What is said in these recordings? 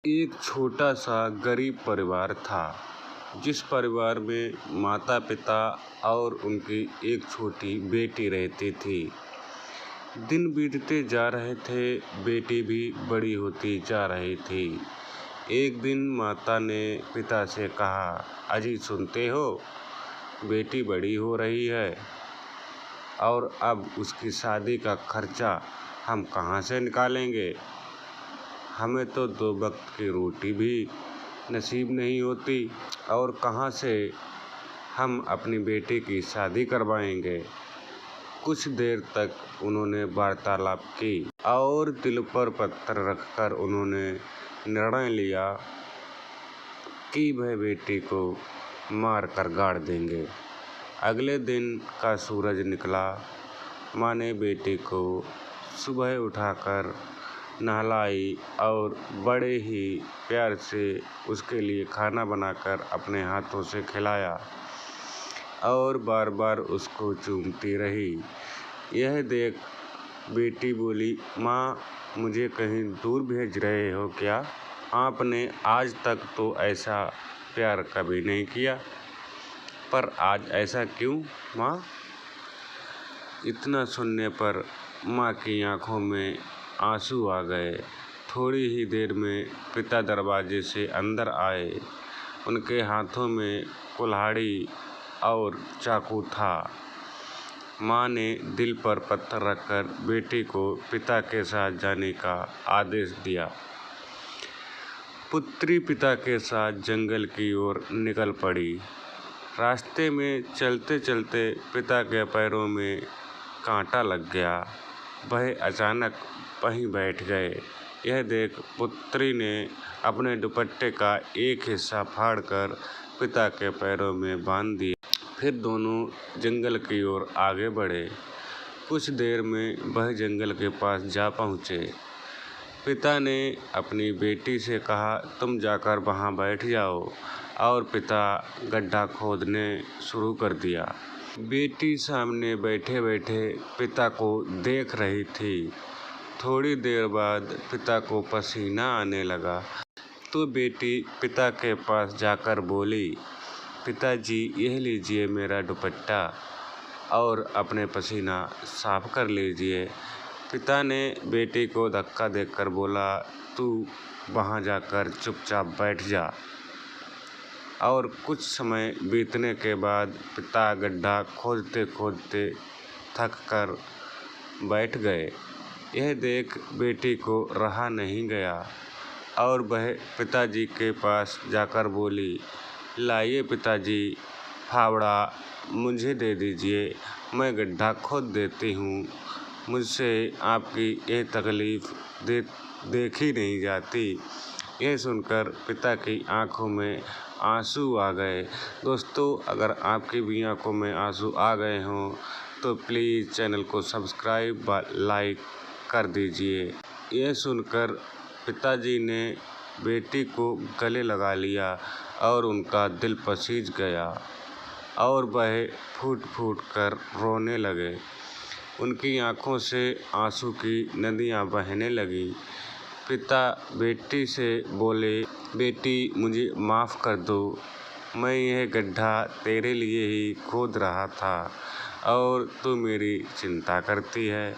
एक छोटा सा गरीब परिवार था, जिस परिवार में माता पिता और उनकी एक छोटी बेटी रहती थी। दिन बीतते जा रहे थे, बेटी भी बड़ी होती जा रही थी। एक दिन माता ने पिता से कहा, अजी सुनते हो, बेटी बड़ी हो रही है और अब उसकी शादी का खर्चा हम कहाँ से निकालेंगे। हमें तो 2 वक्त की रोटी भी नसीब नहीं होती और कहाँ से हम अपनी बेटी की शादी करवाएंगे। कुछ देर तक उन्होंने वार्तालाप की और दिल पर पत्थर रखकर उन्होंने निर्णय लिया कि वह बेटी को मार कर गाड़ देंगे। अगले दिन का सूरज निकला। माँ ने बेटी को सुबह उठाकर नहलाई और बड़े ही प्यार से उसके लिए खाना बनाकर अपने हाथों से खिलाया और बार बार उसको चूमती रही। यह देख बेटी बोली, माँ मुझे कहीं दूर भेज रहे हो क्या? आपने आज तक तो ऐसा प्यार कभी नहीं किया, पर आज ऐसा क्यों माँ? इतना सुनने पर माँ की आंखों में आंसू आ गए। थोड़ी ही देर में पिता दरवाजे से अंदर आए। उनके हाथों में कुल्हाड़ी और चाकू था। माँ ने दिल पर पत्थर रखकर बेटी को पिता के साथ जाने का आदेश दिया। पुत्री पिता के साथ जंगल की ओर निकल पड़ी। रास्ते में चलते चलते पिता के पैरों में कांटा लग गया। वह अचानक वहीं बैठ गए। यह देख पुत्री ने अपने दुपट्टे का एक हिस्सा फाड़कर पिता के पैरों में बांध दिया। फिर दोनों जंगल की ओर आगे बढ़े। कुछ देर में वह जंगल के पास जा पहुँचे। पिता ने अपनी बेटी से कहा, तुम जाकर वहाँ बैठ जाओ, और पिता गड्ढा खोदने शुरू कर दिया। बेटी सामने बैठे बैठे पिता को देख रही थी। थोड़ी देर बाद पिता को पसीना आने लगा तो बेटी पिता के पास जाकर बोली, पिताजी यह लीजिए मेरा दुपट्टा और अपने पसीना साफ कर लीजिए। पिता ने बेटी को धक्का देकर बोला, तू वहाँ जाकर चुपचाप बैठ जा। और कुछ समय बीतने के बाद पिता गड्ढा खोदते खोदते थक कर बैठ गए। यह देख बेटी को रहा नहीं गया और वह पिताजी के पास जाकर बोली, लाइए पिताजी, फावड़ा मुझे दे दीजिए, मैं गड्ढा खोद देती हूँ। मुझसे आपकी ये तकलीफ़ देखी नहीं जाती। यह सुनकर पिता की आंखों में आंसू आ गए। दोस्तों, अगर आपकी भी आंखों में आंसू आ गए हों तो प्लीज़ चैनल को सब्सक्राइब व लाइक कर दीजिए। यह सुनकर पिताजी ने बेटी को गले लगा लिया और उनका दिल पसीज गया और वह फूट फूट कर रोने लगे। उनकी आंखों से आंसू की नदियाँ बहने लगी। पिता बेटी से बोले, बेटी मुझे माफ़ कर दो, मैं यह गड्ढा तेरे लिए ही खोद रहा था और तू मेरी चिंता करती है।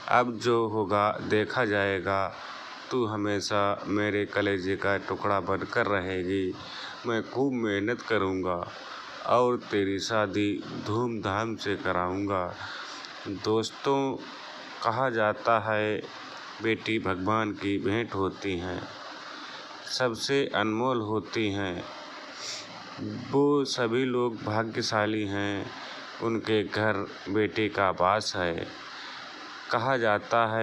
अब जो होगा देखा जाएगा। तू हमेशा मेरे कलेजे का टुकड़ा बनकर रहेगी। मैं खूब मेहनत करूँगा और तेरी शादी धूमधाम से कराऊँगा। दोस्तों, कहा जाता है बेटी भगवान की भेंट होती हैं, सबसे अनमोल होती हैं। वो सभी लोग भाग्यशाली हैं, उनके घर बेटी का वास है। कहा जाता है